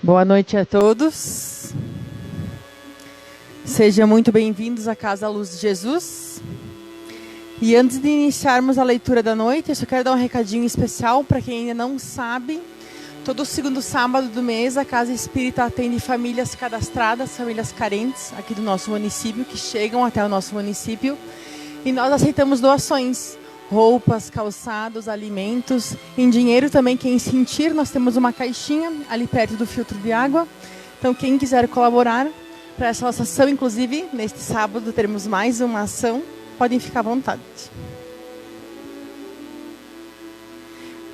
Boa noite a todos. Sejam muito bem-vindos à Casa Luz de Jesus. E antes de iniciarmos a leitura da noite, eu só quero dar um recadinho especial para quem ainda não sabe. Todo segundo sábado do mês, a Casa Espírita atende famílias cadastradas, famílias carentes aqui do nosso município, que chegam até o nosso município. E nós aceitamos doações. Roupas, calçados, alimentos, em dinheiro também, quem sentir, nós temos uma caixinha ali perto do filtro de água. Então, quem quiser colaborar para essa nossa ação, inclusive, neste sábado teremos mais uma ação, podem ficar à vontade.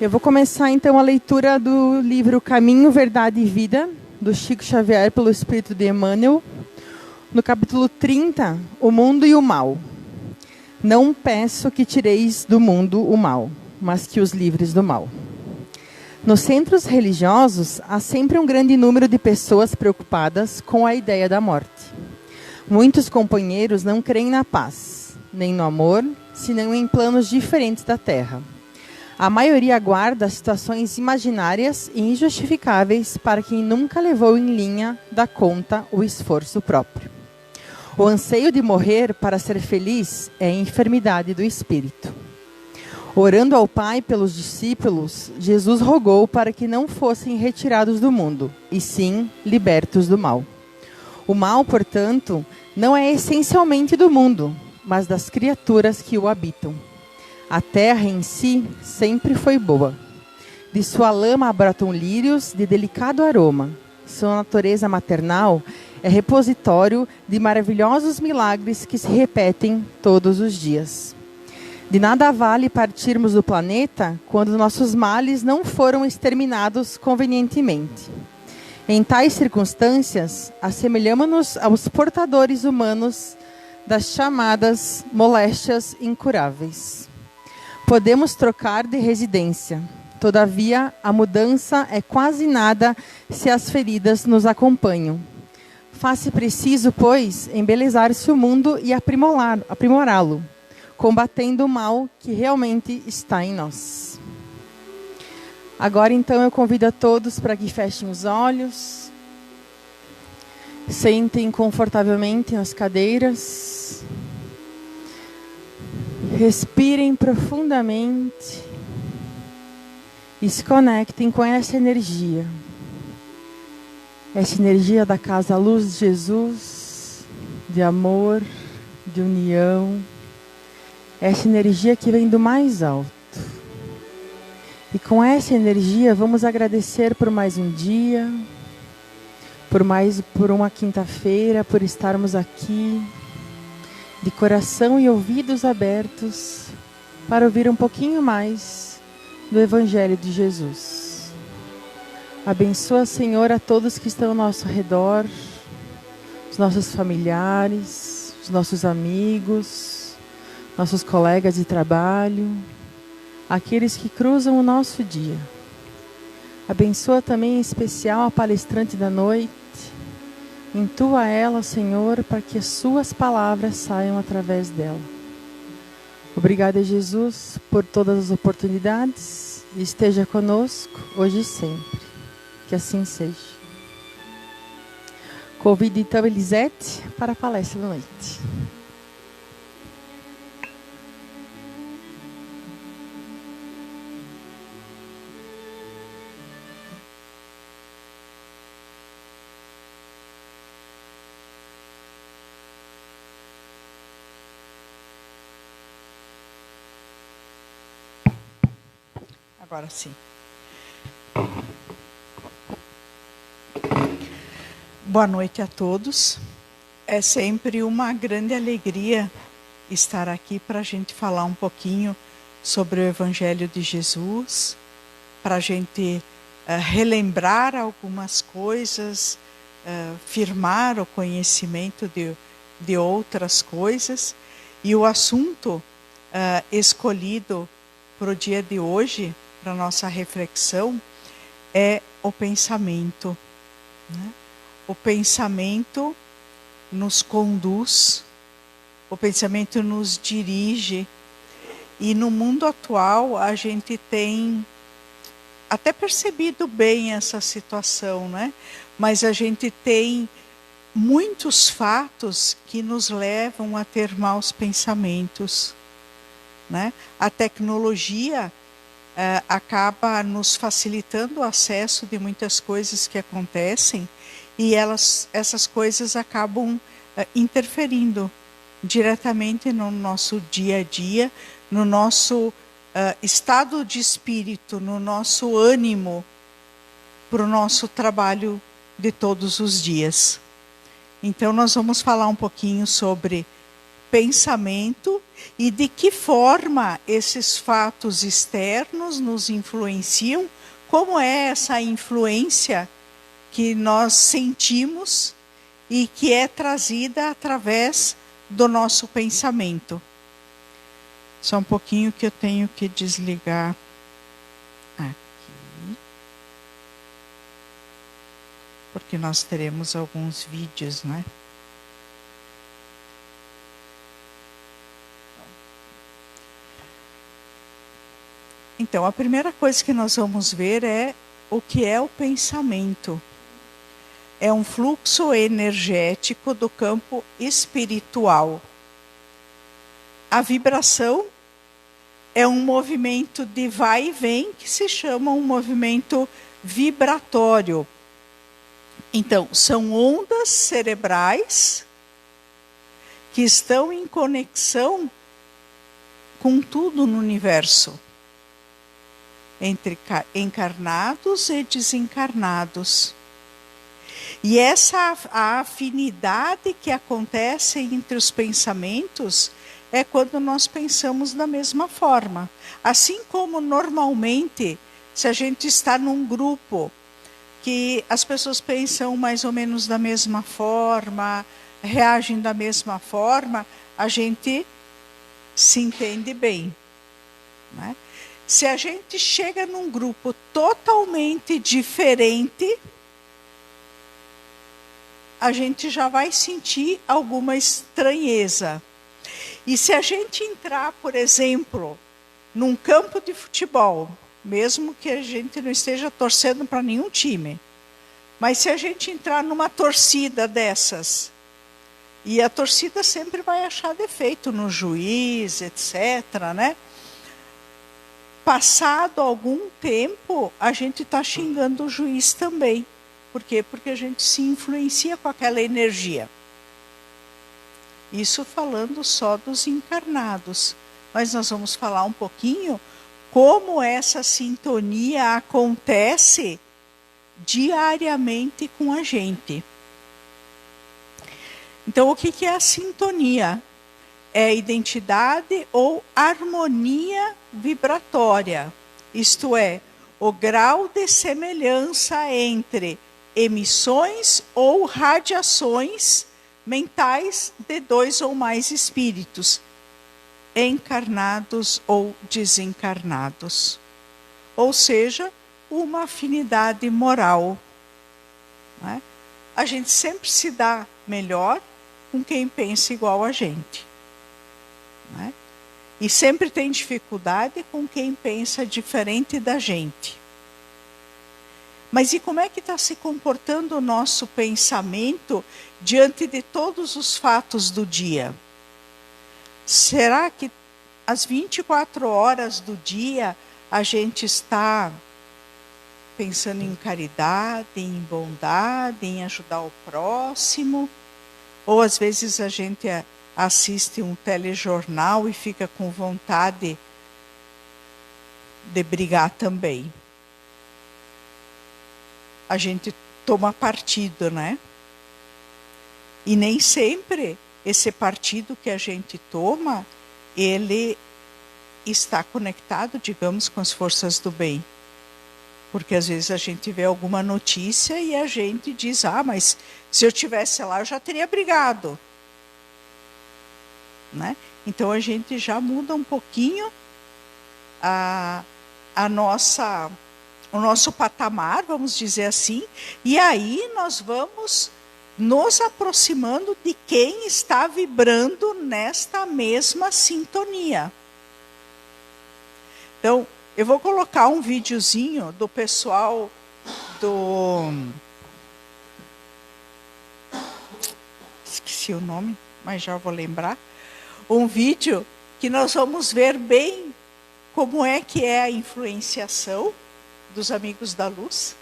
Eu vou começar, então, a leitura do livro Caminho, Verdade e Vida, do Chico Xavier, pelo Espírito de Emmanuel, no capítulo 30, O Mundo e o Mal. Não peço que tireis do mundo o mal, mas que os livres do mal. Nos centros religiosos, há sempre um grande número de pessoas preocupadas com a ideia da morte. Muitos companheiros não creem na paz, nem no amor, senão em planos diferentes da terra. A maioria aguarda situações imaginárias e injustificáveis para quem nunca levou em linha da conta o esforço próprio. O anseio de morrer para ser feliz é a enfermidade do espírito. Orando ao Pai pelos discípulos, Jesus rogou para que não fossem retirados do mundo, e sim libertos do mal. O mal, portanto, não é essencialmente do mundo, mas das criaturas que o habitam. A terra em si sempre foi boa. De sua lama brotam lírios de delicado aroma. Sua natureza maternal é repositório de maravilhosos milagres que se repetem todos os dias. De nada vale partirmos do planeta quando nossos males não foram exterminados convenientemente. Em tais circunstâncias, assemelhamos-nos aos portadores humanos das chamadas moléstias incuráveis. Podemos trocar de residência. Todavia, a mudança é quase nada se as feridas nos acompanham. Faz-se preciso, pois, embelezar-se o mundo e aprimorá-lo, combatendo o mal que realmente está em nós. Agora, então, eu convido a todos para que fechem os olhos, sentem confortavelmente nas cadeiras, respirem profundamente e se conectem com essa energia. Essa energia da Casa Luz de Jesus, de amor, de união. Essa energia que vem do mais alto. E com essa energia vamos agradecer por mais um dia, por uma quinta-feira, por estarmos aqui, de coração e ouvidos abertos, para ouvir um pouquinho mais do Evangelho de Jesus. Abençoa, Senhor, a todos que estão ao nosso redor, os nossos familiares, os nossos amigos, nossos colegas de trabalho, aqueles que cruzam o nosso dia. Abençoa também em especial a palestrante da noite. Intua ela, Senhor, para que as suas palavras saiam através dela. Obrigada, Jesus, por todas as oportunidades e esteja conosco hoje e sempre. Que assim seja. Convido então Elisete para a palestra da noite. Agora sim. Boa noite a todos. É sempre uma grande alegria estar aqui para a gente falar um pouquinho sobre o Evangelho de Jesus, para a gente relembrar algumas coisas, firmar o conhecimento de outras coisas. E o assunto escolhido para o dia de hoje, para a nossa reflexão, é o pensamento, né? O pensamento nos conduz, o pensamento nos dirige. E no mundo atual a gente tem até percebido bem essa situação, né? Mas a gente tem muitos fatos que nos levam a ter maus pensamentos, né? A tecnologia acaba nos facilitando o acesso de muitas coisas que acontecem e essas coisas acabam interferindo diretamente no nosso dia a dia, no nosso estado de espírito, no nosso ânimo para o nosso trabalho de todos os dias. Então nós vamos falar um pouquinho sobre pensamento e de que forma esses fatos externos nos influenciam, como é essa influência que nós sentimos e que é trazida através do nosso pensamento. Só um pouquinho que eu tenho que desligar aqui, porque nós teremos alguns vídeos, né? Então, a primeira coisa que nós vamos ver é o que é o pensamento. É um fluxo energético do campo espiritual. A vibração é um movimento de vai e vem que se chama um movimento vibratório. Então, são ondas cerebrais que estão em conexão com tudo no universo, entre encarnados e desencarnados. E essa a afinidade que acontece entre os pensamentos é quando nós pensamos da mesma forma. Assim como normalmente, se a gente está num grupo que as pessoas pensam mais ou menos da mesma forma, reagem da mesma forma, a gente se entende bem, né? Se a gente chega num grupo totalmente diferente, a gente já vai sentir alguma estranheza. E se a gente entrar, por exemplo, num campo de futebol, mesmo que a gente não esteja torcendo para nenhum time, mas se a gente entrar numa torcida dessas, e a torcida sempre vai achar defeito no juiz, etc., né? Passado algum tempo, a gente está xingando o juiz também. Por quê? Porque a gente se influencia com aquela energia. Isso falando só dos encarnados. Mas nós vamos falar um pouquinho como essa sintonia acontece diariamente com a gente. Então, o que é a sintonia? É identidade ou harmonia vibratória. Isto é, o grau de semelhança entre emissões ou radiações mentais de dois ou mais espíritos, encarnados ou desencarnados. Ou seja, uma afinidade moral, né? A gente sempre se dá melhor com quem pensa igual a gente, né? E sempre tem dificuldade com quem pensa diferente da gente. Mas e como é que está se comportando o nosso pensamento diante de todos os fatos do dia? Será que às 24 horas do dia a gente está pensando em caridade, em bondade, em ajudar o próximo? Ou às vezes a gente assiste um telejornal e fica com vontade de brigar também? A gente toma partido, né? E nem sempre esse partido que a gente toma, ele está conectado, digamos, com as forças do bem. Porque às vezes a gente vê alguma notícia e a gente diz, mas se eu tivesse lá eu já teria brigado, né? Então a gente já muda um pouquinho o nosso patamar, vamos dizer assim, e aí nós vamos nos aproximando de quem está vibrando nesta mesma sintonia. Então, Eu vou colocar um videozinho do pessoal do... Esqueci o nome, mas já vou lembrar. Um vídeo que nós vamos ver bem como é que é a influenciação dos Amigos da Luz.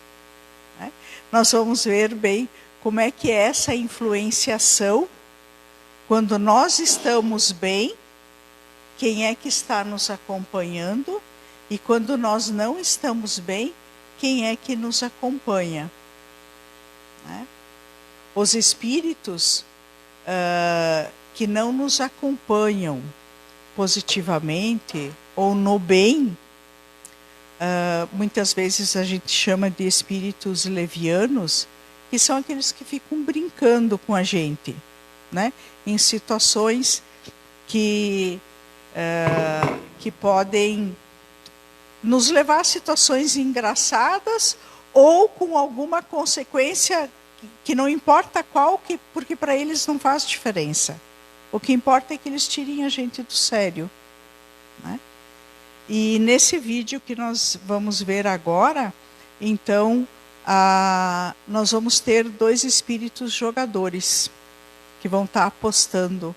Né? Nós vamos ver bem como é que é essa influenciação. Quando nós estamos bem, quem é que está nos acompanhando? E quando nós não estamos bem, quem é que nos acompanha? Né? Os espíritos que não nos acompanham positivamente ou no bem, muitas vezes a gente chama de espíritos levianos, que são aqueles que ficam brincando com a gente, né? Em situações que podem nos levar a situações engraçadas ou com alguma consequência que não importa qual, porque para eles não faz diferença. O que importa é que eles tirem a gente do sério. Né? E nesse vídeo que nós vamos ver agora, então, nós vamos ter 2 espíritos jogadores que vão estar apostando.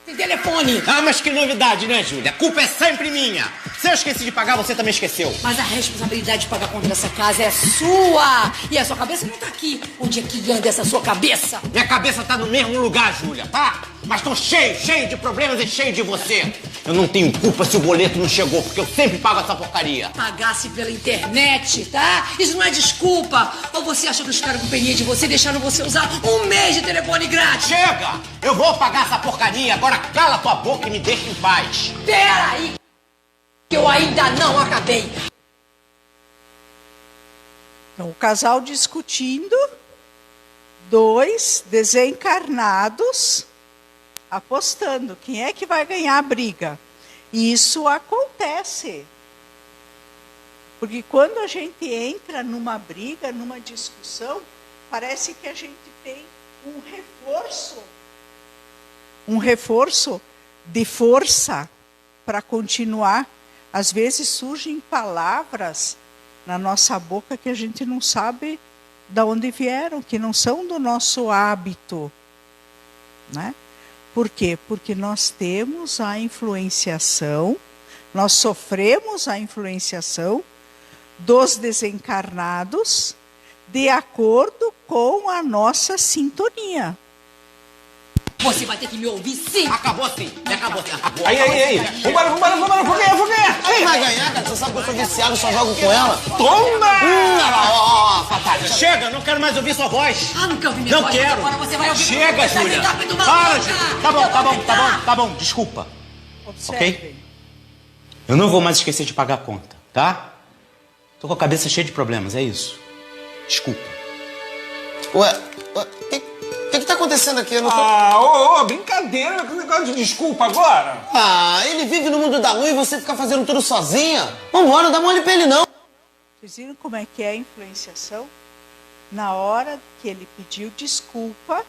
Tem telefone! Ah, mas que novidade, né, Júlia? A culpa é sempre minha. Se eu esqueci de pagar, você também esqueceu. Mas a responsabilidade de pagar a conta dessa casa é sua! E a sua cabeça não tá aqui. Onde é que anda essa sua cabeça? Minha cabeça tá no mesmo lugar, Júlia, tá? Mas tô cheio de problemas e cheio de você. Eu não tenho culpa se o boleto não chegou, porque eu sempre pago essa porcaria. Pagasse pela internet, tá? Isso não é desculpa. Ou você acha que os caras com peninha de você deixaram você usar 1 mês de telefone grátis? Chega! Eu vou pagar essa porcaria. Agora cala tua boca e me deixa em paz. Peraí, que eu ainda não acabei. Então, o casal discutindo, 2 desencarnados apostando. Quem é que vai ganhar a briga? E isso acontece. Porque quando a gente entra numa briga, numa discussão, parece que a gente tem um reforço de força para continuar. Às vezes surgem palavras na nossa boca que a gente não sabe de onde vieram, que não são do nosso hábito. Né? Por quê? Porque nós temos a influenciação, nós sofremos a influenciação dos desencarnados de acordo com a nossa sintonia. Você vai ter que me ouvir, sim! Acabou sim. Acabou. Aí. Vambora, fogueia. Quem vai ganhar, cara? Você sabe que eu sou viciado, só jogo com ela. Toma! Ó, Fatalha, chega, não quero mais ouvir sua voz. Ah, não quer ouvir minha Não voz? quero. Agora você vai ouvir. Chega, Você vai Júlia. tentar pedir uma Para, boca. Júlia. Tá bom, desculpa. Observem. Ok? Eu não vou mais esquecer de pagar a conta, tá? Tô com a cabeça cheia de problemas, é isso. Desculpa. Ué, o que tá acontecendo aqui? Eu não tô... Brincadeira com esse negócio de desculpa agora. Ele vive no mundo da lua e você fica fazendo tudo sozinha? Vambora, não dá mole pra ele, não. Vocês viram como é que é a influenciação? Na hora que ele pediu desculpa,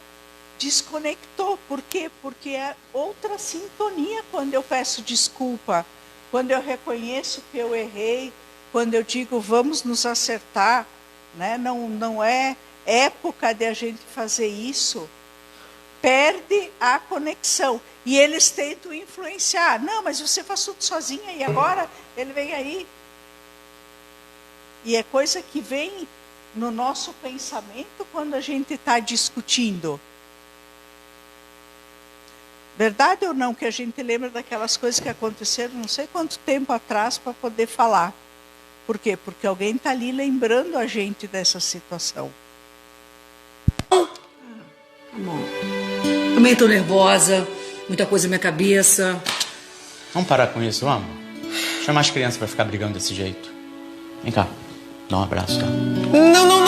desconectou. Por quê? Porque é outra sintonia quando eu peço desculpa. Quando eu reconheço que eu errei, quando eu digo vamos nos acertar, né? Não é época de a gente fazer isso. Perde a conexão. E eles tentam influenciar. Não, mas você faz tudo sozinha e agora ele vem aí. E é coisa que vem no nosso pensamento quando a gente está discutindo. Verdade ou não que a gente lembra daquelas coisas que aconteceram não sei quanto tempo atrás para poder falar. Por quê? Porque alguém está ali lembrando a gente dessa situação. Tá bom. Também tô nervosa, muita coisa na minha cabeça. Vamos parar com isso, vamos? Chama as crianças pra ficar brigando desse jeito. Vem cá, dá um abraço, tá? Não.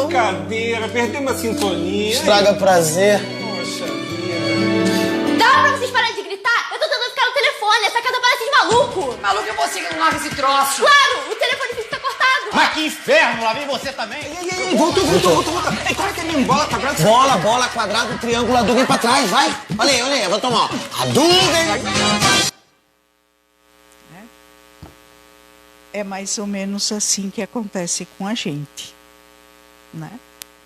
Brincadeira, perdemos a sintonia. Estraga prazer. Poxa vida. Dá pra vocês pararem de gritar? Eu tô tentando ficar no telefone, essa casa parece de maluco. Maluco é você que não larga esse troço. Claro, o telefone fica cortado. Mas que inferno, lá vem você também. Ei, voltou. Ei, como é que é mesmo? Bola quadrada? Bola, quadrado, triângulo, Hadouken pra trás, vai. Olha aí, vou tomar. Hadouken. é mais ou menos assim que acontece com a gente, né?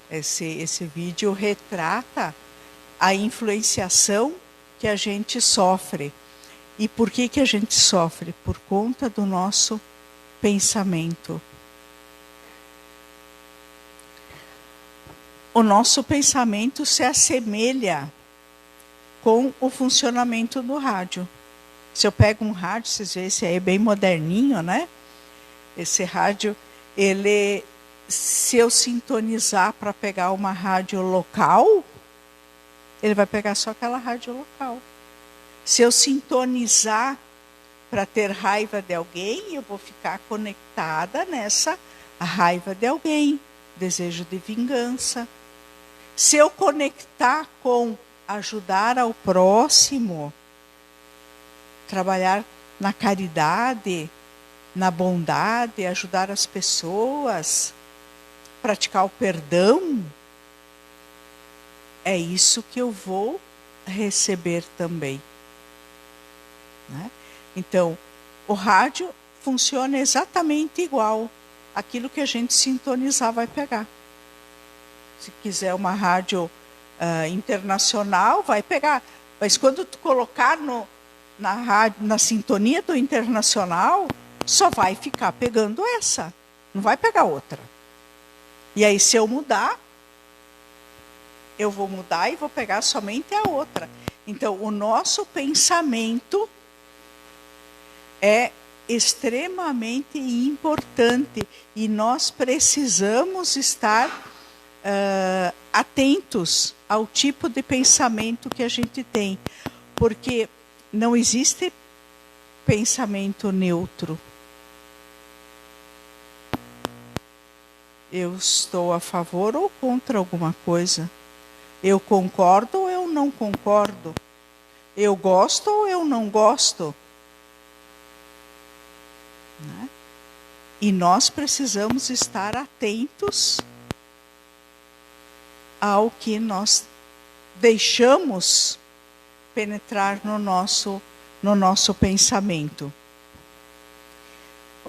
Esse vídeo retrata a influenciação que a gente sofre. E por que a gente sofre? Por conta do nosso pensamento. O nosso pensamento se assemelha com o funcionamento do rádio. Se eu pego um rádio, vocês veem, esse aí é bem moderninho, né? Esse rádio, se eu sintonizar para pegar uma rádio local, ele vai pegar só aquela rádio local. Se eu sintonizar para ter raiva de alguém, eu vou ficar conectada nessa raiva de alguém, desejo de vingança. Se eu conectar com ajudar ao próximo, trabalhar na caridade, na bondade, ajudar as pessoas, praticar o perdão, é isso que eu vou receber também, né? Então, o rádio funciona exatamente igual. Aquilo que a gente sintonizar vai pegar. Se quiser uma rádio internacional, vai pegar. Mas quando tu colocar na sintonia do internacional, só vai ficar pegando essa. Não vai pegar outra. E aí, se eu mudar, eu vou mudar e vou pegar somente a outra. Então, o nosso pensamento é extremamente importante e nós precisamos estar atentos ao tipo de pensamento que a gente tem, porque não existe pensamento neutro. Eu estou a favor ou contra alguma coisa. Eu concordo ou eu não concordo. Eu gosto ou eu não gosto. Né? E nós precisamos estar atentos ao que nós deixamos penetrar no nosso pensamento.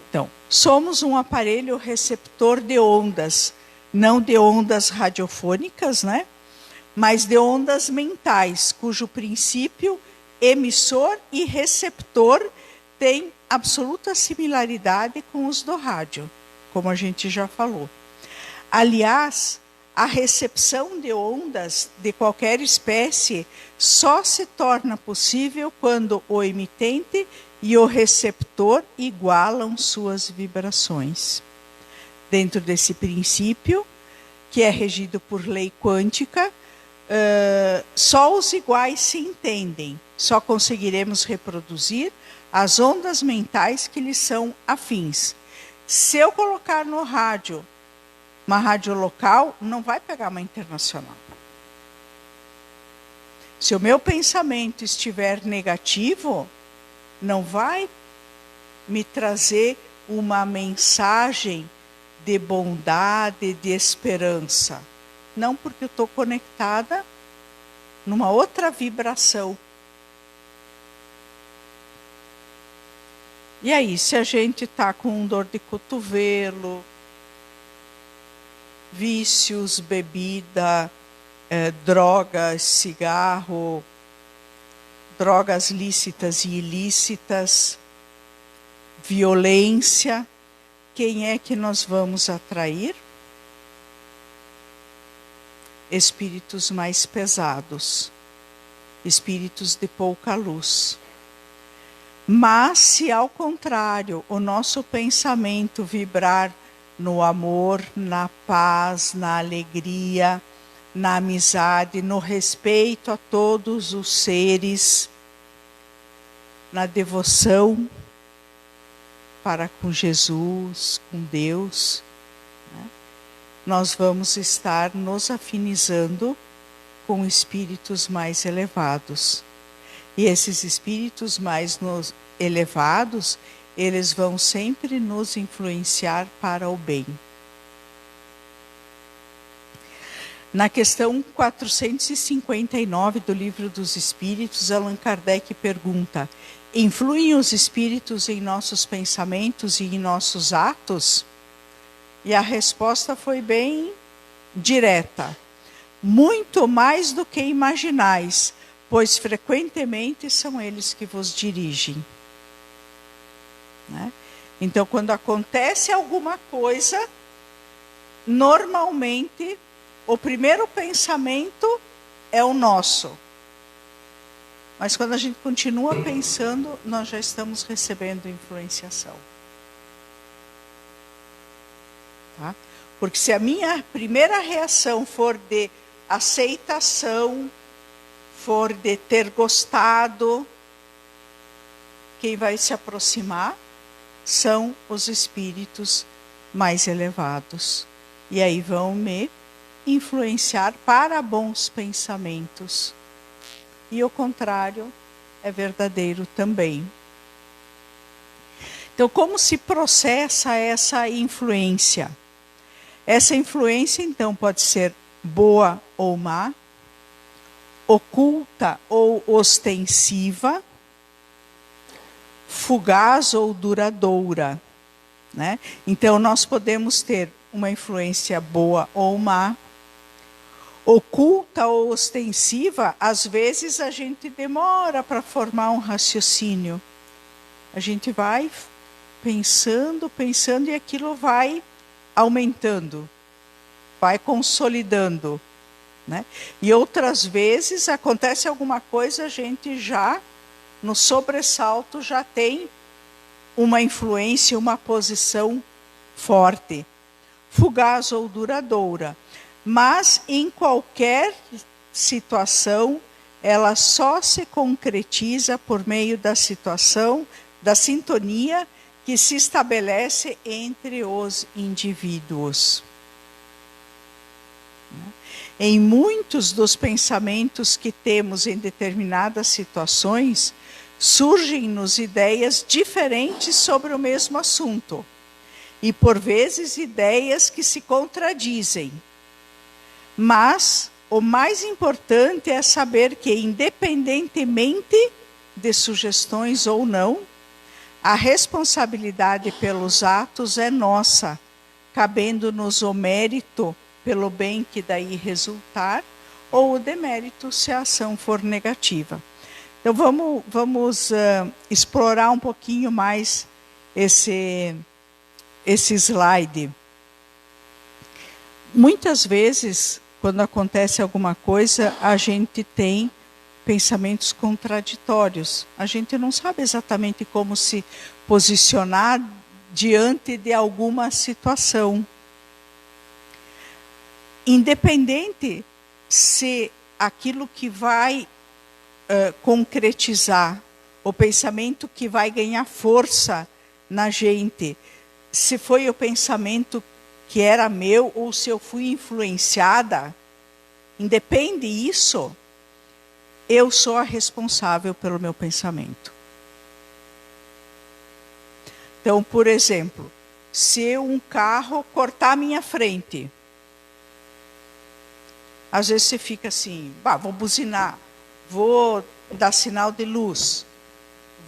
Então, somos um aparelho receptor de ondas, não de ondas radiofônicas, né? Mas de ondas mentais, cujo princípio emissor e receptor tem absoluta similaridade com os do rádio, como a gente já falou. Aliás, a recepção de ondas de qualquer espécie só se torna possível quando o emitente e o receptor igualam suas vibrações. Dentro desse princípio, que é regido por lei quântica, só os iguais se entendem. Só conseguiremos reproduzir as ondas mentais que lhes são afins. Se eu colocar no rádio uma rádio local, não vai pegar uma internacional. Se o meu pensamento estiver negativo, não vai me trazer uma mensagem de bondade, de esperança. Não, porque eu estou conectada numa outra vibração. E aí, se a gente está com dor de cotovelo, vícios, bebida, drogas, cigarro, drogas lícitas e ilícitas, violência, quem é que nós vamos atrair? Espíritos mais pesados, espíritos de pouca luz. Mas se ao contrário, o nosso pensamento vibrar no amor, na paz, na alegria, na amizade, no respeito a todos os seres, na devoção para com Jesus, com Deus, né? Nós vamos estar nos afinizando com espíritos mais elevados. E esses espíritos mais elevados, eles vão sempre nos influenciar para o bem. Na questão 459 do Livro dos Espíritos, Allan Kardec pergunta: influem os espíritos em nossos pensamentos e em nossos atos? E a resposta foi bem direta. Muito mais do que imaginais, pois frequentemente são eles que vos dirigem. Né? Então, quando acontece alguma coisa, normalmente o primeiro pensamento é o nosso. Mas quando a gente continua pensando, nós já estamos recebendo influenciação. Tá? Porque se a minha primeira reação for de aceitação, for de ter gostado, quem vai se aproximar são os espíritos mais elevados. E aí vão me influenciar para bons pensamentos. E o contrário é verdadeiro também. Então, como se processa essa influência? Essa influência, então, pode ser boa ou má, oculta ou ostensiva, fugaz ou duradoura. Né? Então, nós podemos ter uma influência boa ou má. Oculta ou ostensiva, às vezes a gente demora para formar um raciocínio. A gente vai pensando e aquilo vai aumentando, vai consolidando. Né? E outras vezes acontece alguma coisa, a gente já, no sobressalto, já tem uma influência, uma posição forte. Fugaz ou duradoura. Mas em qualquer situação, ela só se concretiza por meio da situação, da sintonia que se estabelece entre os indivíduos. Em muitos dos pensamentos que temos em determinadas situações, surgem-nos ideias diferentes sobre o mesmo assunto. E, por vezes, ideias que se contradizem. Mas o mais importante é saber que, independentemente de sugestões ou não, a responsabilidade pelos atos é nossa, cabendo-nos o mérito pelo bem que daí resultar, ou o demérito se a ação for negativa. Então vamos explorar um pouquinho mais esse slide. Muitas vezes, quando acontece alguma coisa, a gente tem pensamentos contraditórios. A gente não sabe exatamente como se posicionar diante de alguma situação. Independente se aquilo que vai concretizar, o pensamento que vai ganhar força na gente, se foi o pensamento que era meu ou se eu fui influenciada, independe isso, eu sou a responsável pelo meu pensamento. Então, por exemplo, se um carro cortar a minha frente, às vezes você fica assim, vou buzinar, vou dar sinal de luz,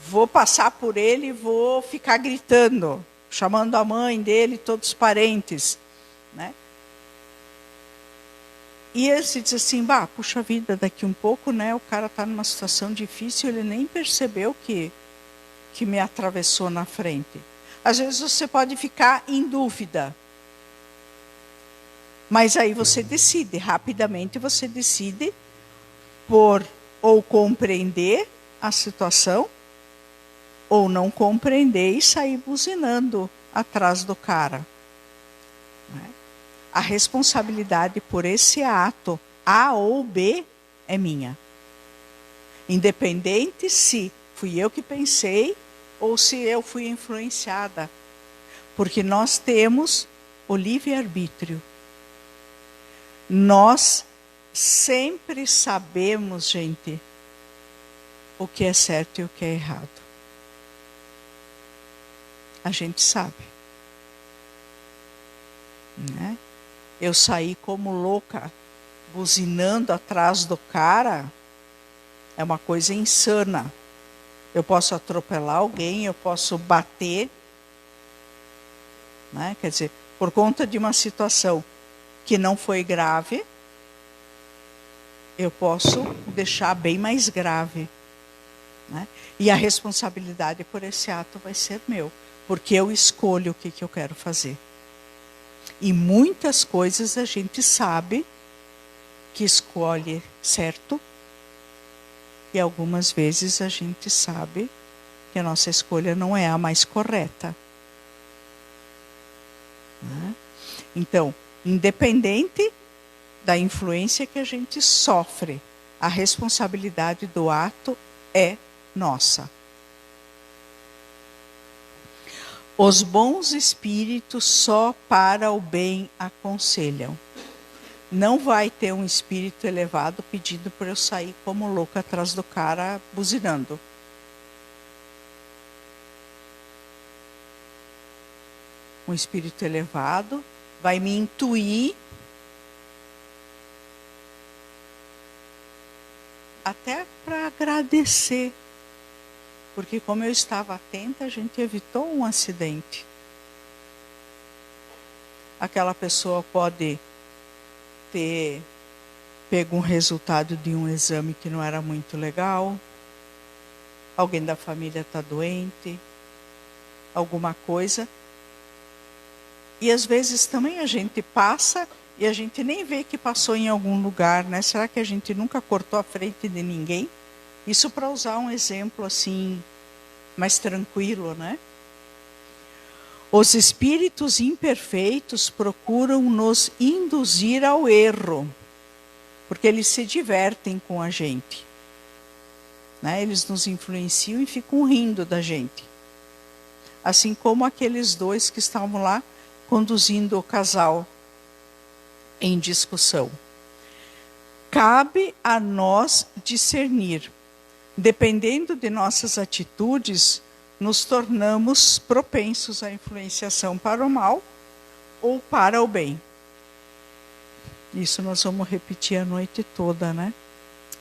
vou passar por ele e vou ficar gritando, chamando a mãe dele, todos os parentes, né? E ele se diz assim, puxa vida, daqui um pouco, né, o cara está numa situação difícil, ele nem percebeu que me atravessou na frente. Às vezes você pode ficar em dúvida, mas aí você decide, rapidamente você decide por ou compreender a situação, ou não compreender e sair buzinando atrás do cara. A responsabilidade por esse ato, A ou B, é minha. Independente se fui eu que pensei ou se eu fui influenciada. Porque nós temos o livre-arbítrio. Nós sempre sabemos, gente, o que é certo e o que é errado. A gente sabe. Né? Eu saí como louca buzinando atrás do cara é uma coisa insana. Eu posso atropelar alguém, eu posso bater, né? Quer dizer, por conta de uma situação que não foi grave, eu posso deixar bem mais grave, né? E a responsabilidade por esse ato vai ser meu, porque eu escolho o que eu quero fazer. E muitas coisas a gente sabe que escolhe certo, e algumas vezes a gente sabe que a nossa escolha não é a mais correta, né? Então, independente da influência que a gente sofre, a responsabilidade do ato é nossa. Os bons espíritos só para o bem aconselham. Não vai ter um espírito elevado pedindo para eu sair como louca atrás do cara buzinando. Um espírito elevado vai me intuir até para agradecer, porque como eu estava atenta, a gente evitou um acidente. Aquela pessoa pode ter pego um resultado de um exame que não era muito legal, alguém da família está doente, alguma coisa. E às vezes também a gente passa e a gente nem vê que passou em algum lugar, né? Será que a gente nunca cortou a frente de ninguém? Isso para usar um exemplo assim, mais tranquilo, né? Os espíritos imperfeitos procuram nos induzir ao erro, porque eles se divertem com a gente, né? Eles nos influenciam e ficam rindo da gente. Assim como aqueles dois que estavam lá conduzindo o casal em discussão. Cabe a nós discernir. Dependendo de nossas atitudes, nos tornamos propensos à influenciação para o mal ou para o bem. Isso nós vamos repetir a noite toda, né?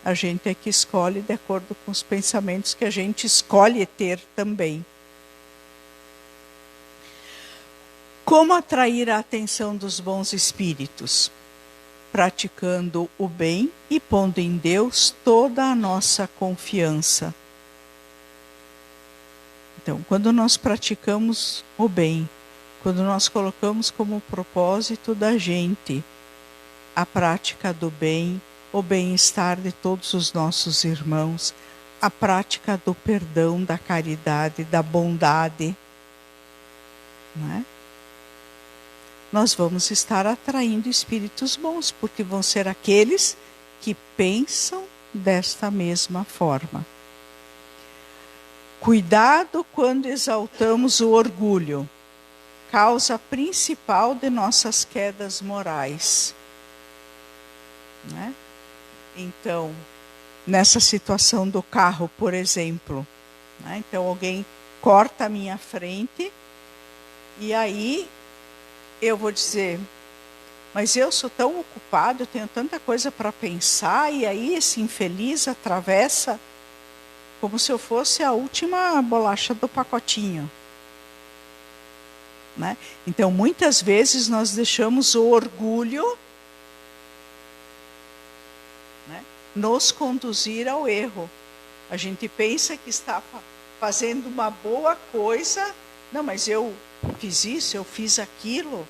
A gente é que escolhe de acordo com os pensamentos que a gente escolhe ter também. Como atrair a atenção dos bons espíritos? Praticando o bem e pondo em Deus toda a nossa confiança. Então, quando nós praticamos o bem, quando nós colocamos como propósito da gente a prática do bem, o bem-estar de todos os nossos irmãos, a prática do perdão, da caridade, da bondade, não é? Nós vamos estar atraindo espíritos bons, porque vão ser aqueles que pensam desta mesma forma. Cuidado quando exaltamos o orgulho, causa principal de nossas quedas morais, né? Então, nessa situação do carro, por exemplo, né? Então alguém corta a minha frente e aí eu vou dizer, mas eu sou tão ocupado, eu tenho tanta coisa para pensar, e aí esse infeliz atravessa como se eu fosse a última bolacha do pacotinho, né? Então, muitas vezes nós deixamos o orgulho, né, nos conduzir ao erro. A gente pensa que está fazendo uma boa coisa, não, mas eu fiz isso, eu fiz aquilo.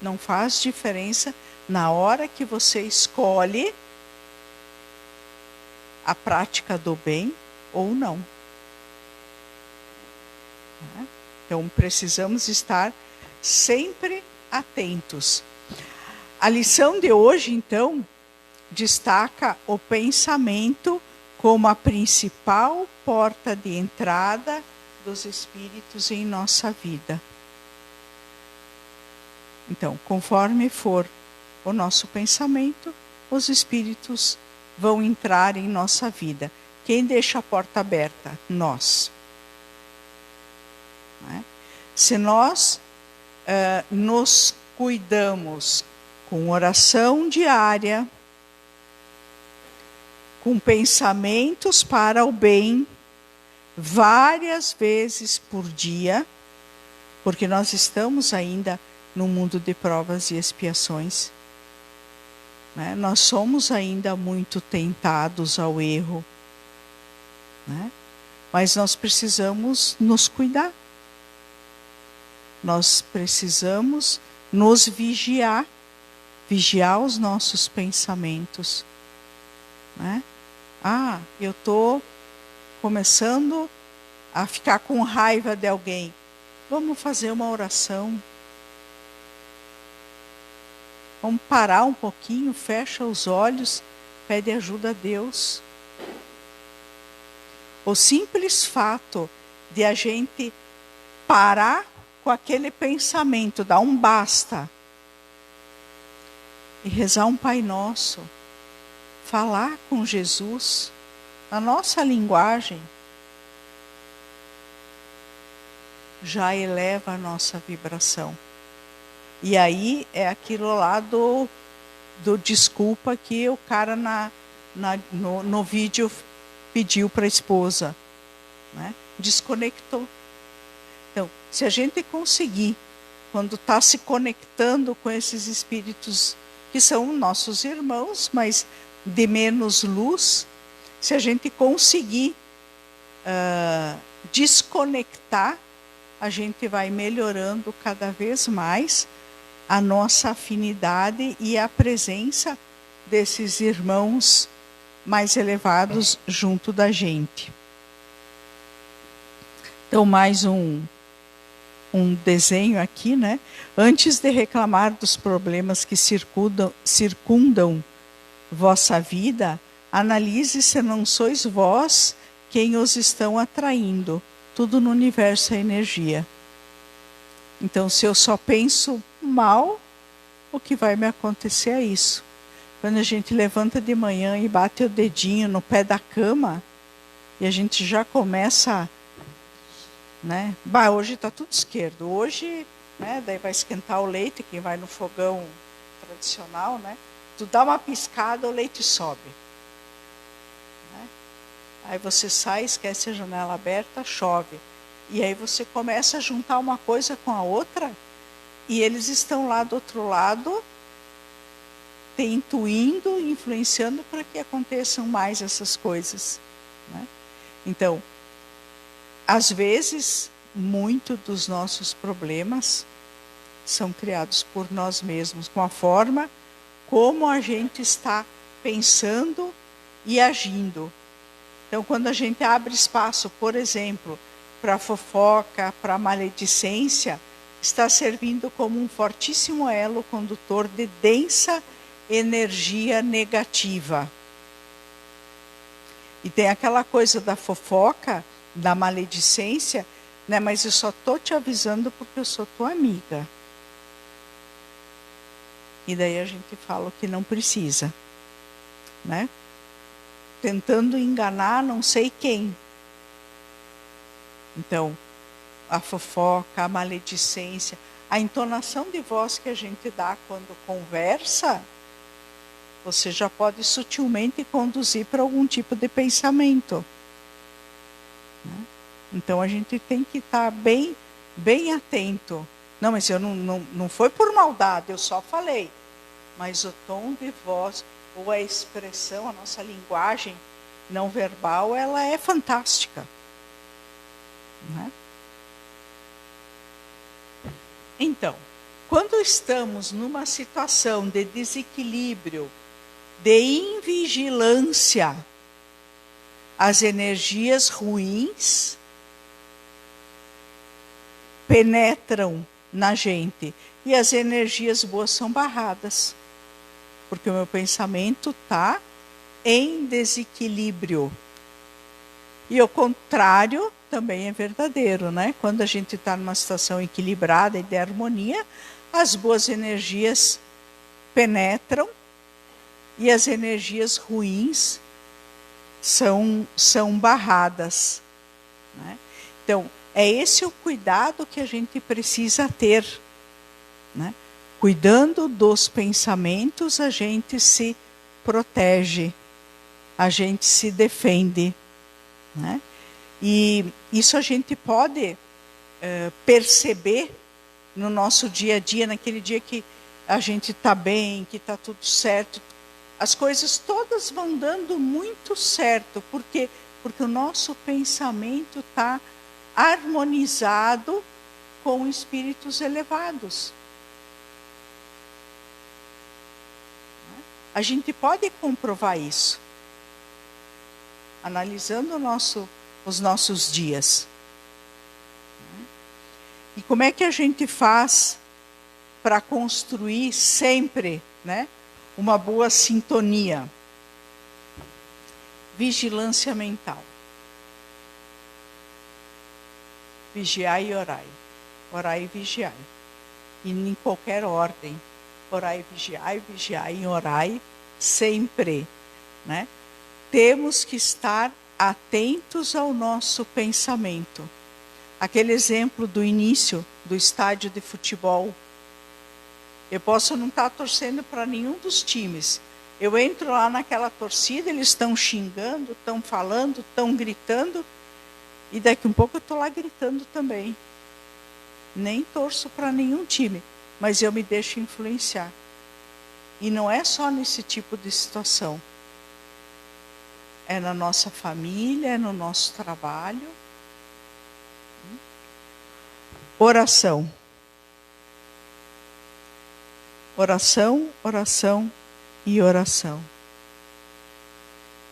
Não faz diferença na hora que você escolhe a prática do bem ou não. Então, precisamos estar sempre atentos. A lição de hoje, então, destaca o pensamento como a principal porta de entrada dos espíritos em nossa vida. Então, conforme for o nosso pensamento, os espíritos vão entrar em nossa vida. Quem deixa a porta aberta? Nós. Não é? Se nós nos cuidamos com oração diária, com pensamentos para o bem, várias vezes por dia, porque nós estamos ainda no mundo de provas e expiações, né? Nós somos ainda muito tentados ao erro, né? Mas nós precisamos nos cuidar. Nós precisamos nos vigiar os nossos pensamentos, né? Eu estou começando a ficar com raiva de alguém. Vamos fazer uma oração. Vamos parar um pouquinho, fecha os olhos, pede ajuda a Deus. O simples fato de a gente parar com aquele pensamento, dar um basta e rezar um Pai Nosso, falar com Jesus na nossa linguagem, já eleva a nossa vibração. E aí é aquilo lá do desculpa que o cara no vídeo pediu para a esposa, né? Desconectou. Então, se a gente conseguir, quando está se conectando com esses espíritos que são nossos irmãos, mas de menos luz, se a gente conseguir desconectar, a gente vai melhorando cada vez mais a nossa afinidade e a presença desses irmãos mais elevados junto da gente. Então, mais um desenho aqui, né? Antes de reclamar dos problemas que circundam vossa vida, analise se não sois vós quem os estão atraindo. Tudo no universo é energia. Então, se eu só penso mal, o que vai me acontecer é isso. Quando a gente levanta de manhã e bate o dedinho no pé da cama, e a gente já começa, né? Hoje está tudo esquerdo. Hoje, né? Daí vai esquentar o leite, quem vai no fogão tradicional, né? Tu dá uma piscada, o leite sobe. Né? Aí você sai, esquece a janela aberta, chove. E aí você começa a juntar uma coisa com a outra, e eles estão lá do outro lado, te intuindo, influenciando para que aconteçam mais essas coisas. Né? Então, às vezes, muito dos nossos problemas são criados por nós mesmos, com a forma como a gente está pensando e agindo. Então, quando a gente abre espaço, por exemplo, para a fofoca, para a maledicência, está servindo como um fortíssimo elo condutor de densa energia negativa. E tem aquela coisa da fofoca, da maledicência, né? Mas eu só estou te avisando porque eu sou tua amiga. E daí a gente fala o que não precisa, né? Tentando enganar não sei quem. Então, a fofoca, a maledicência, a entonação de voz que a gente dá quando conversa, você já pode sutilmente conduzir para algum tipo de pensamento. Né? Então a gente tem que estar bem atento. Não, mas eu não foi por maldade, eu só falei. Mas o tom de voz ou a expressão, a nossa linguagem não verbal, ela é fantástica. Né? Então, quando estamos numa situação de desequilíbrio, de invigilância, as energias ruins penetram na gente e as energias boas são barradas, porque o meu pensamento está em desequilíbrio. E o contrário também é verdadeiro, né? Quando a gente está numa situação equilibrada e de harmonia, as boas energias penetram e as energias ruins são barradas. Né? Então, é esse o cuidado que a gente precisa ter. Né? Cuidando dos pensamentos, a gente se protege, a gente se defende, né? E isso a gente pode perceber no nosso dia a dia, naquele dia que a gente está bem, que está tudo certo. As coisas todas vão dando muito certo. Por quê? Porque o nosso pensamento está harmonizado com espíritos elevados. A gente pode comprovar isso, analisando os nossos dias. E como é que a gente faz para construir sempre, né, uma boa sintonia? Vigilância mental. Vigiai e orai. Orai e vigiai. E em qualquer ordem. Orai e vigiai, vigiai e orai sempre, né? Temos que estar atentos ao nosso pensamento. Aquele exemplo do início do estádio de futebol. Eu posso não estar torcendo para nenhum dos times. Eu entro lá naquela torcida, eles estão xingando, estão falando, estão gritando. E daqui um pouco eu estou lá gritando também. Nem torço para nenhum time, mas eu me deixo influenciar. E não é só nesse tipo de situação. É na nossa família, é no nosso trabalho. Oração. Oração, oração e oração.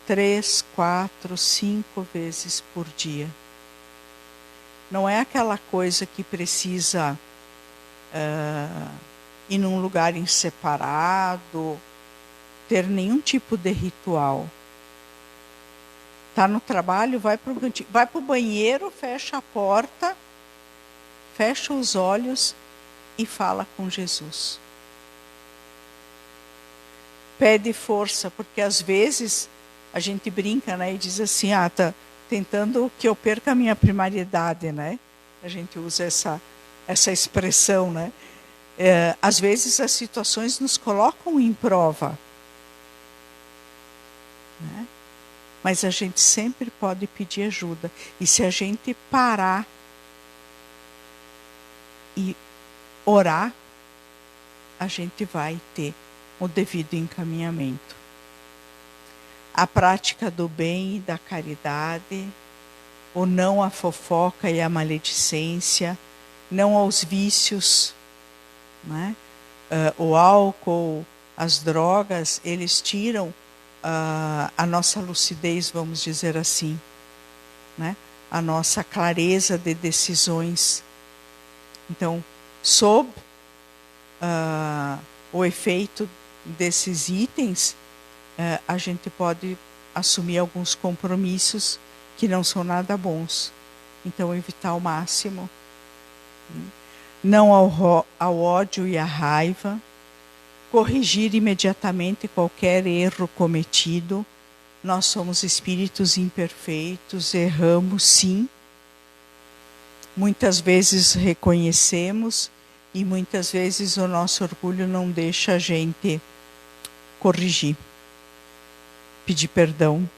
3, 4, 5 vezes por dia. Não é aquela coisa que precisa ir num lugar em separado, ter nenhum tipo de ritual. Está no trabalho, vai para o banheiro, fecha a porta, fecha os olhos e fala com Jesus. Pede força, porque às vezes a gente brinca, né, e diz assim, tá tentando que eu perca a minha primariedade, né? A gente usa essa expressão, né? Às vezes as situações nos colocam em prova, né? Mas a gente sempre pode pedir ajuda. E se a gente parar e orar, a gente vai ter o devido encaminhamento. A prática do bem e da caridade, o não à fofoca e à maledicência, não aos vícios, né? O álcool, as drogas, eles tiram a nossa lucidez, vamos dizer assim, né? A nossa clareza de decisões. Então, sob o efeito desses itens, a gente pode assumir alguns compromissos que não são nada bons. Então, evitar ao máximo. Não ao ódio e à raiva. Corrigir imediatamente qualquer erro cometido. Nós somos espíritos imperfeitos, erramos sim. Muitas vezes reconhecemos e muitas vezes o nosso orgulho não deixa a gente corrigir. Pedir perdão,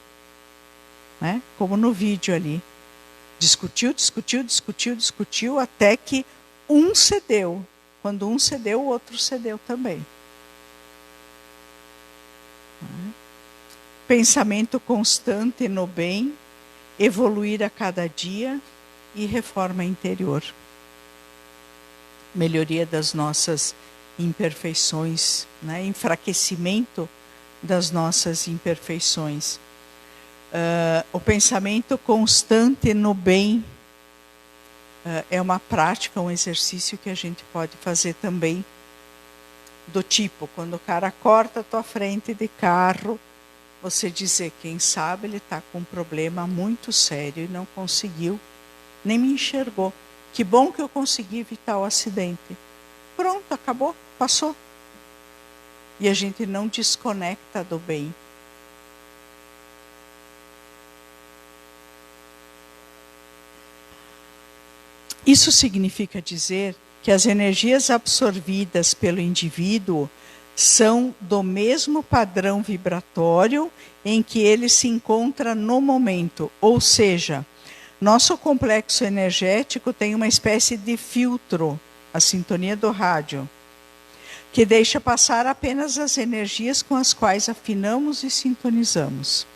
né? Como no vídeo ali. Discutiu, até que um cedeu. Quando um cedeu, o outro cedeu também. Pensamento constante no bem, evoluir a cada dia e reforma interior. Melhoria das nossas imperfeições, né? Enfraquecimento das nossas imperfeições. O pensamento constante no bem é uma prática, um exercício que a gente pode fazer também. Do tipo, quando o cara corta a tua frente de carro, você dizer, quem sabe ele está com um problema muito sério e não conseguiu, nem me enxergou. Que bom que eu consegui evitar o acidente. Pronto, acabou, passou. E a gente não desconecta do bem. Isso significa dizer que as energias absorvidas pelo indivíduo são do mesmo padrão vibratório em que ele se encontra no momento. Ou seja, nosso complexo energético tem uma espécie de filtro, a sintonia do rádio, que deixa passar apenas as energias com as quais afinamos e sintonizamos.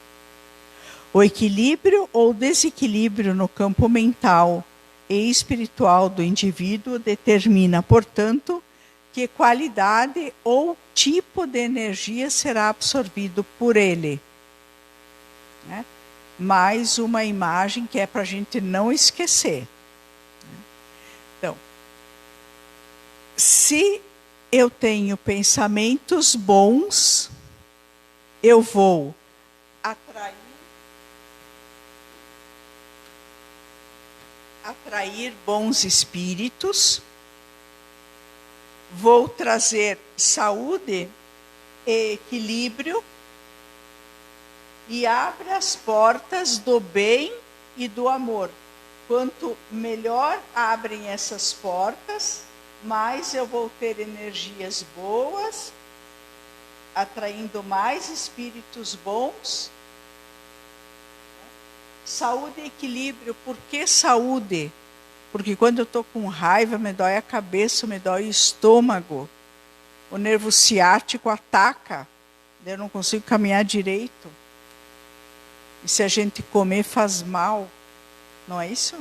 O equilíbrio ou desequilíbrio no campo mental e espiritual do indivíduo determina, portanto, que qualidade ou tipo de energia será absorvido por ele. Né? Mais uma imagem que é para a gente não esquecer. Então, se eu tenho pensamentos bons, eu vou atrair bons espíritos, vou trazer saúde e equilíbrio e abre as portas do bem e do amor. Quanto melhor abrem essas portas, mais eu vou ter energias boas, atraindo mais espíritos bons. Saúde e equilíbrio. Por que saúde? Porque quando eu estou com raiva, me dói a cabeça, me dói o estômago. O nervo ciático ataca. Eu não consigo caminhar direito. E se a gente comer, faz mal. Não é isso?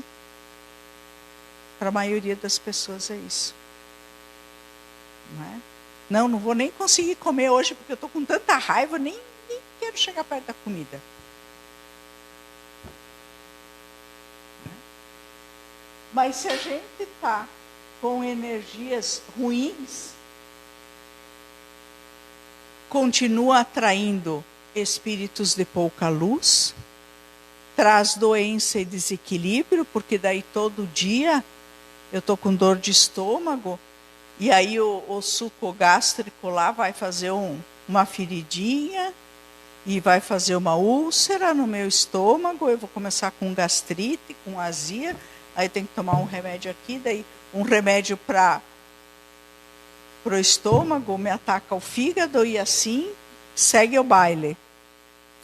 Para a maioria das pessoas é isso. Não é? Não vou nem conseguir comer hoje, porque eu estou com tanta raiva, nem quero chegar perto da comida. Mas se a gente está com energias ruins, continua atraindo espíritos de pouca luz, traz doença e desequilíbrio, porque daí todo dia eu estou com dor de estômago, e aí o suco gástrico lá vai fazer uma feridinha, e vai fazer uma úlcera no meu estômago, eu vou começar com gastrite, com azia, aí tem que tomar um remédio aqui, daí um remédio para o estômago, me ataca o fígado e assim segue o baile.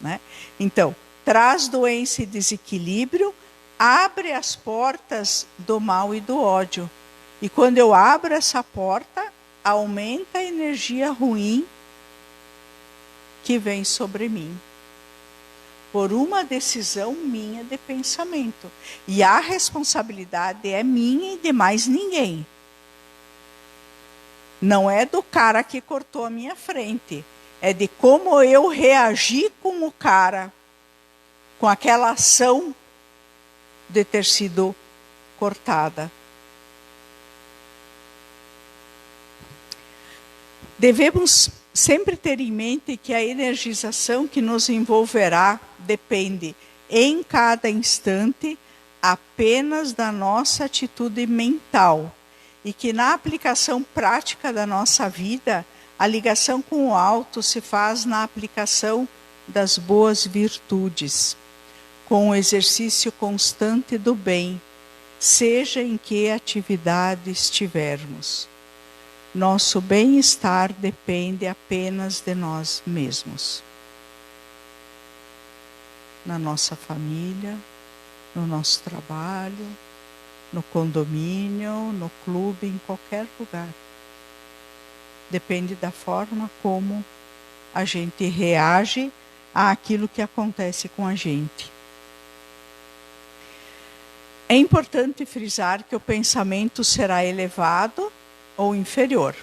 Né? Então, traz doença e desequilíbrio, abre as portas do mal e do ódio. E quando eu abro essa porta, aumenta a energia ruim que vem sobre mim. Por uma decisão minha de pensamento. E a responsabilidade é minha e de mais ninguém. Não é do cara que cortou a minha frente. É de como eu reagi com o cara, com aquela ação de ter sido cortada. Devemos sempre ter em mente que a energização que nos envolverá depende, em cada instante, apenas da nossa atitude mental. E que na aplicação prática da nossa vida, a ligação com o alto se faz na aplicação das boas virtudes, com o exercício constante do bem, seja em que atividade estivermos. Nosso bem-estar depende apenas de nós mesmos. Na nossa família, no nosso trabalho, no condomínio, no clube, em qualquer lugar. Depende da forma como a gente reage àquilo que acontece com a gente. É importante frisar que o pensamento será elevado ou inferior,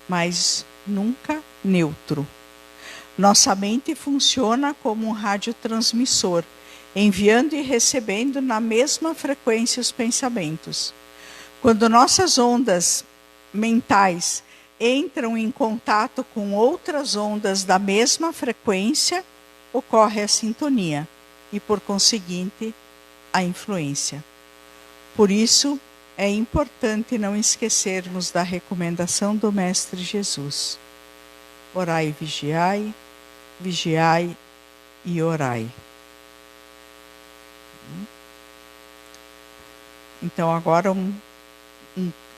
mas nunca neutro. Nossa mente funciona como um radiotransmissor, enviando e recebendo na mesma frequência os pensamentos. Quando nossas ondas mentais entram em contato com outras ondas da mesma frequência, ocorre a sintonia e, por conseguinte, a influência. Por isso, é importante não esquecermos da recomendação do Mestre Jesus. Orai e vigiai, vigiai e orai. Então agora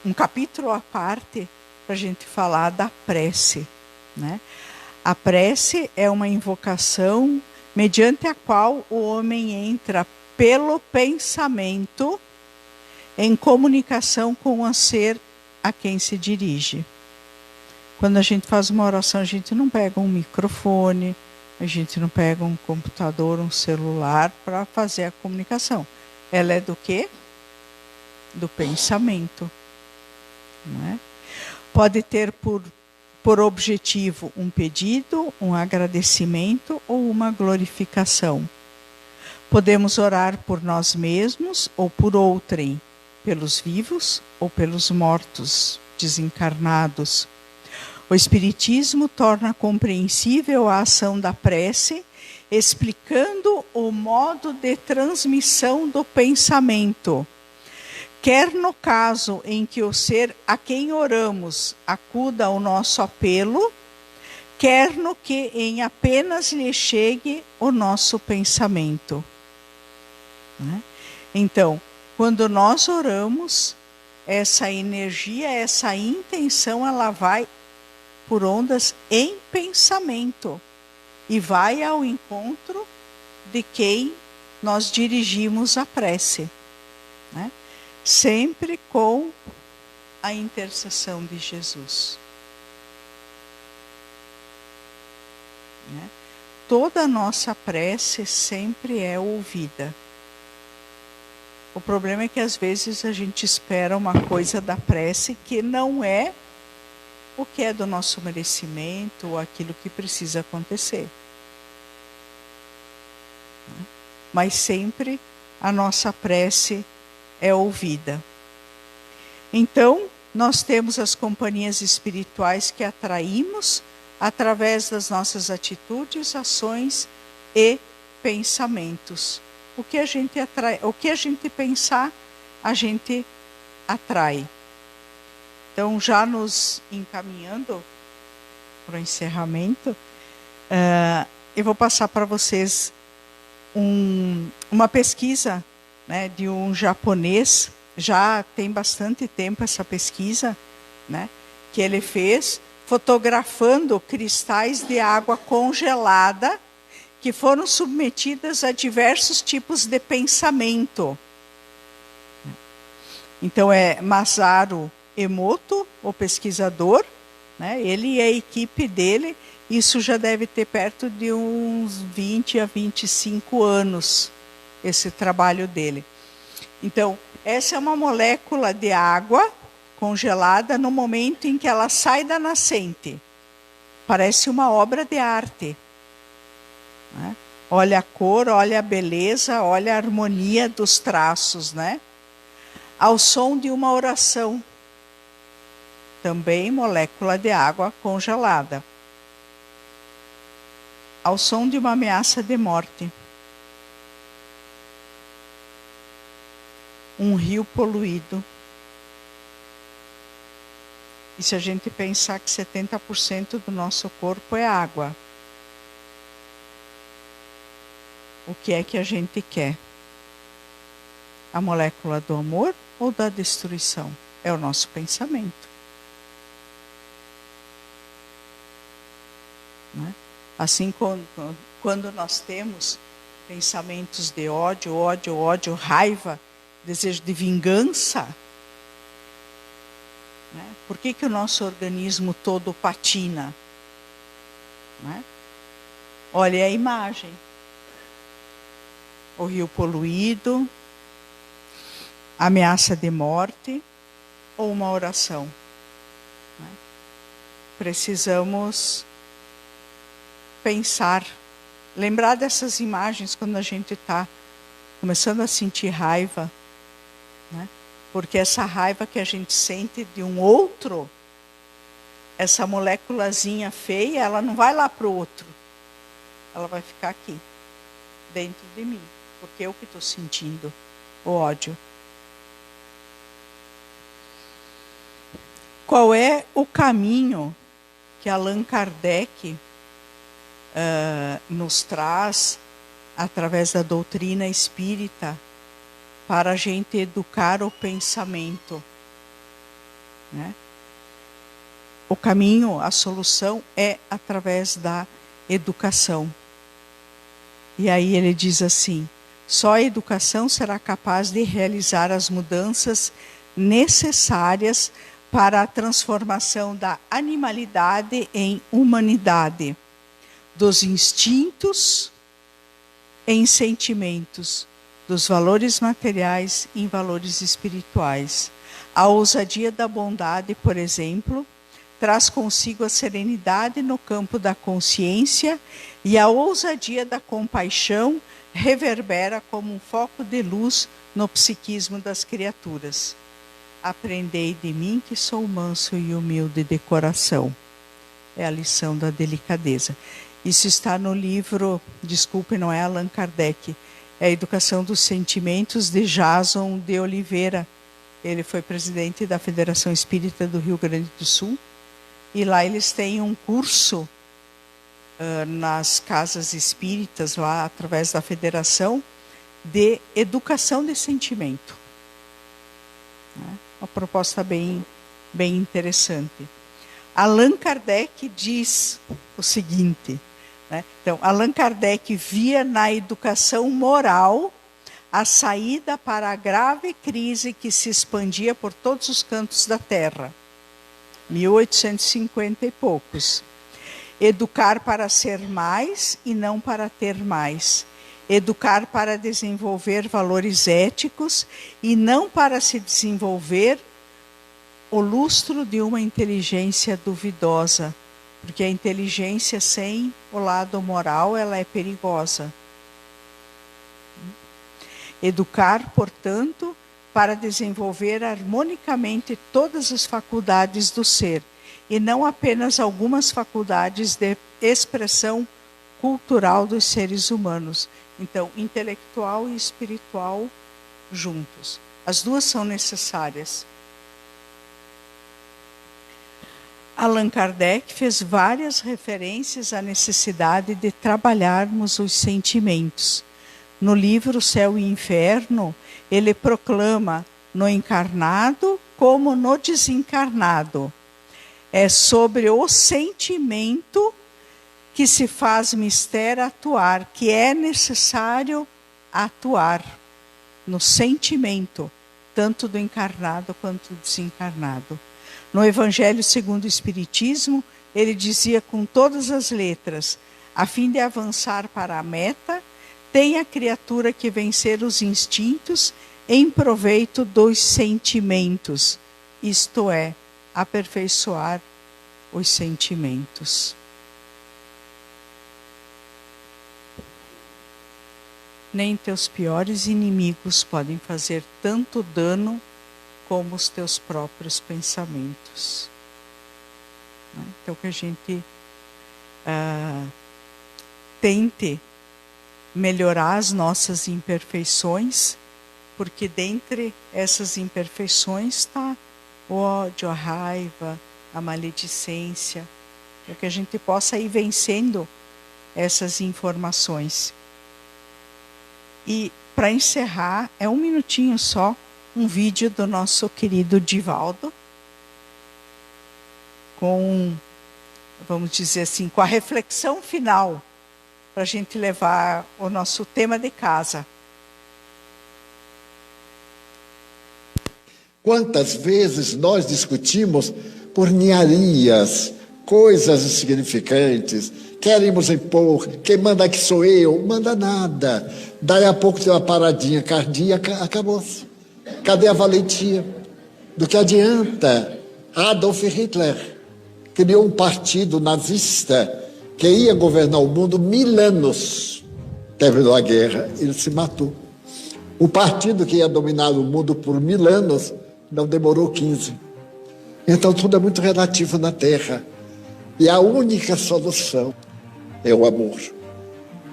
um capítulo à parte para a gente falar da prece, né? A prece é uma invocação mediante a qual o homem entra pelo pensamento em comunicação com o ser a quem se dirige. Quando a gente faz uma oração, a gente não pega um microfone, a gente não pega um computador, um celular para fazer a comunicação. Ela é do quê? Do pensamento. Não é? Pode ter por objetivo um pedido, um agradecimento ou uma glorificação. Podemos orar por nós mesmos ou por outrem, pelos vivos ou pelos mortos, desencarnados. O Espiritismo torna compreensível a ação da prece, explicando o modo de transmissão do pensamento, quer no caso em que o ser a quem oramos acuda ao nosso apelo, quer no que em apenas lhe chegue o nosso pensamento. Então, quando nós oramos, essa energia, essa intenção, ela vai por ondas em pensamento e vai ao encontro de quem nós dirigimos a prece, né? Sempre com a intercessão de Jesus. Né? Toda a nossa prece sempre é ouvida. O problema é que às vezes a gente espera uma coisa da prece que não é o que é do nosso merecimento ou aquilo que precisa acontecer. Mas sempre a nossa prece é ouvida. Então, nós temos as companhias espirituais que atraímos através das nossas atitudes, ações e pensamentos. O que a gente atrai, o que a gente pensar, a gente atrai. Então, já nos encaminhando para o encerramento, eu vou passar para vocês uma pesquisa, né, de um japonês. Já tem bastante tempo essa pesquisa, né, que ele fez fotografando cristais de água congelada que foram submetidas a diversos tipos de pensamento. Então é Masaru Emoto, o pesquisador, né? Ele e a equipe dele, isso já deve ter perto de uns 20 a 25 anos, esse trabalho dele. Então, essa é uma molécula de água congelada no momento em que ela sai da nascente. Parece uma obra de arte. Né? Olha a cor, olha a beleza, olha a harmonia dos traços, né? Ao som de uma oração. Também molécula de água congelada. Ao som de uma ameaça de morte. Um rio poluído. E se a gente pensar que 70% do nosso corpo é água, o que é que a gente quer? A molécula do amor ou da destruição? É o nosso pensamento. Né? Assim, quando nós temos pensamentos de ódio, raiva, desejo de vingança, né? Por que o nosso organismo todo patina? Né? Olha a imagem. O rio poluído, ameaça de morte ou uma oração. Né? Precisamos pensar, lembrar dessas imagens quando a gente está começando a sentir raiva, né? Porque essa raiva que a gente sente de um outro, essa moléculazinha feia, ela não vai lá para o outro, ela vai ficar aqui, dentro de mim, porque eu que estou sentindo o ódio. Qual é o caminho que Allan Kardec nos traz através da doutrina espírita para a gente educar o pensamento? né? O caminho, a solução é através da educação. E aí ele diz assim: só a educação será capaz de realizar as mudanças necessárias para a transformação da animalidade em humanidade, dos instintos em sentimentos, dos valores materiais em valores espirituais. A ousadia da bondade, por exemplo, traz consigo a serenidade no campo da consciência, e a ousadia da compaixão reverbera como um foco de luz no psiquismo das criaturas. Aprendei de mim que sou manso e humilde de coração. É a lição da delicadeza. Isso está no livro, desculpe, não é Allan Kardec, é a Educação dos Sentimentos, de Jason de Oliveira. Ele foi presidente da Federação Espírita do Rio Grande do Sul. E lá eles têm um curso nas casas espíritas, lá através da federação, de educação de sentimento. Uma proposta bem interessante. Allan Kardec diz o seguinte, né? Então, Allan Kardec via na educação moral a saída para a grave crise que se expandia por todos os cantos da Terra. 1850 e poucos. Educar para ser mais e não para ter mais. Educar para desenvolver valores éticos e não para se desenvolver o lustro de uma inteligência duvidosa. Porque a inteligência sem o lado moral, ela é perigosa. Educar, portanto, para desenvolver harmonicamente todas as faculdades do ser, e não apenas algumas faculdades de expressão cultural dos seres humanos. Então, intelectual e espiritual juntos. As duas são necessárias. Allan Kardec fez várias referências à necessidade de trabalharmos os sentimentos. No livro Céu e Inferno, ele proclama no encarnado como no desencarnado. É sobre o sentimento que se faz mister atuar, que é necessário atuar no sentimento, tanto do encarnado quanto do desencarnado. No Evangelho segundo o Espiritismo, ele dizia com todas as letras: a fim de avançar para a meta, tem a criatura que vencer os instintos em proveito dos sentimentos, isto é, aperfeiçoar os sentimentos. Nem teus piores inimigos podem fazer tanto dano como os teus próprios pensamentos. Então que a gente tente melhorar as nossas imperfeições, porque dentre essas imperfeições está o ódio, a raiva, a maledicência, para que a gente possa ir vencendo essas informações. E para encerrar, é um minutinho só, um vídeo do nosso querido Divaldo, com, vamos dizer assim, com a reflexão final, para a gente levar o nosso tema de casa. Quantas vezes nós discutimos por ninharias, coisas insignificantes, queremos impor, quem manda aqui sou eu, manda nada. Daí a pouco tem uma paradinha cardíaca, acabou-se. Cadê a valentia? Do que adianta? Adolf Hitler criou um partido nazista que ia governar o mundo 1000 anos. Terminou a guerra, ele se matou. O partido que ia dominar o mundo por 1000 anos não demorou 15. Então tudo é muito relativo na Terra. E a única solução é o amor.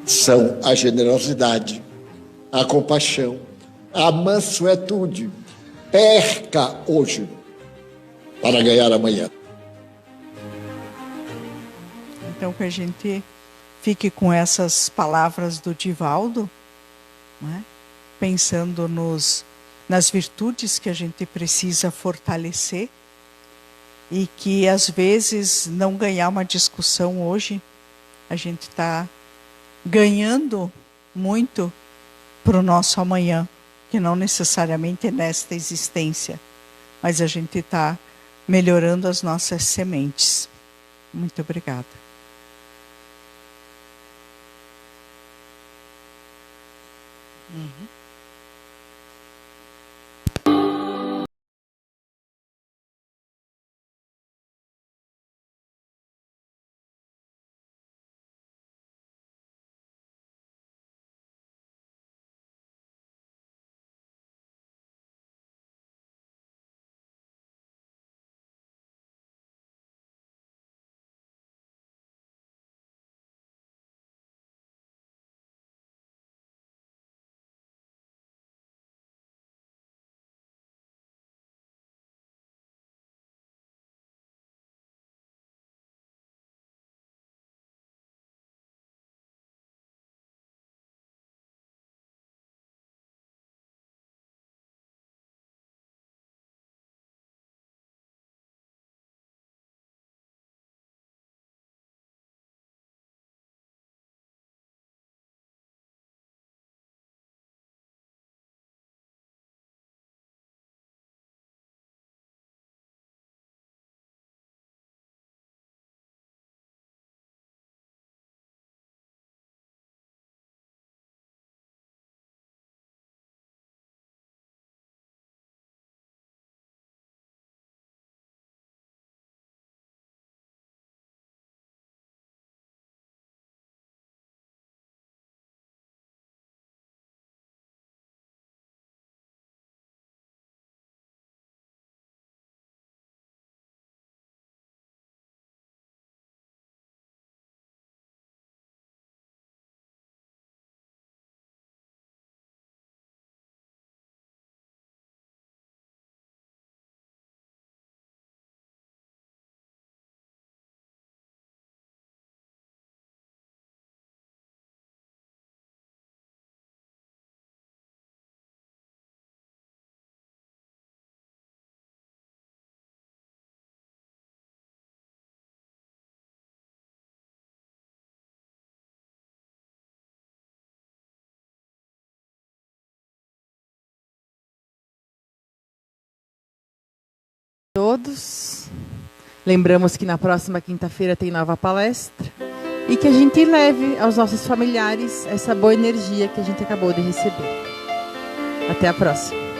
São a generosidade, a compaixão, a mansuetude. Perca hoje para ganhar amanhã. Então que a gente fique com essas palavras do Divaldo, né? Pensando nas virtudes que a gente precisa fortalecer e que às vezes não ganhar uma discussão hoje, a gente está ganhando muito para o nosso amanhã, que não necessariamente é nesta existência, mas a gente está melhorando as nossas sementes. Muito obrigada. Todos. Lembramos que na próxima quinta-feira tem nova palestra e que a gente leve aos nossos familiares essa boa energia que a gente acabou de receber. Até a próxima.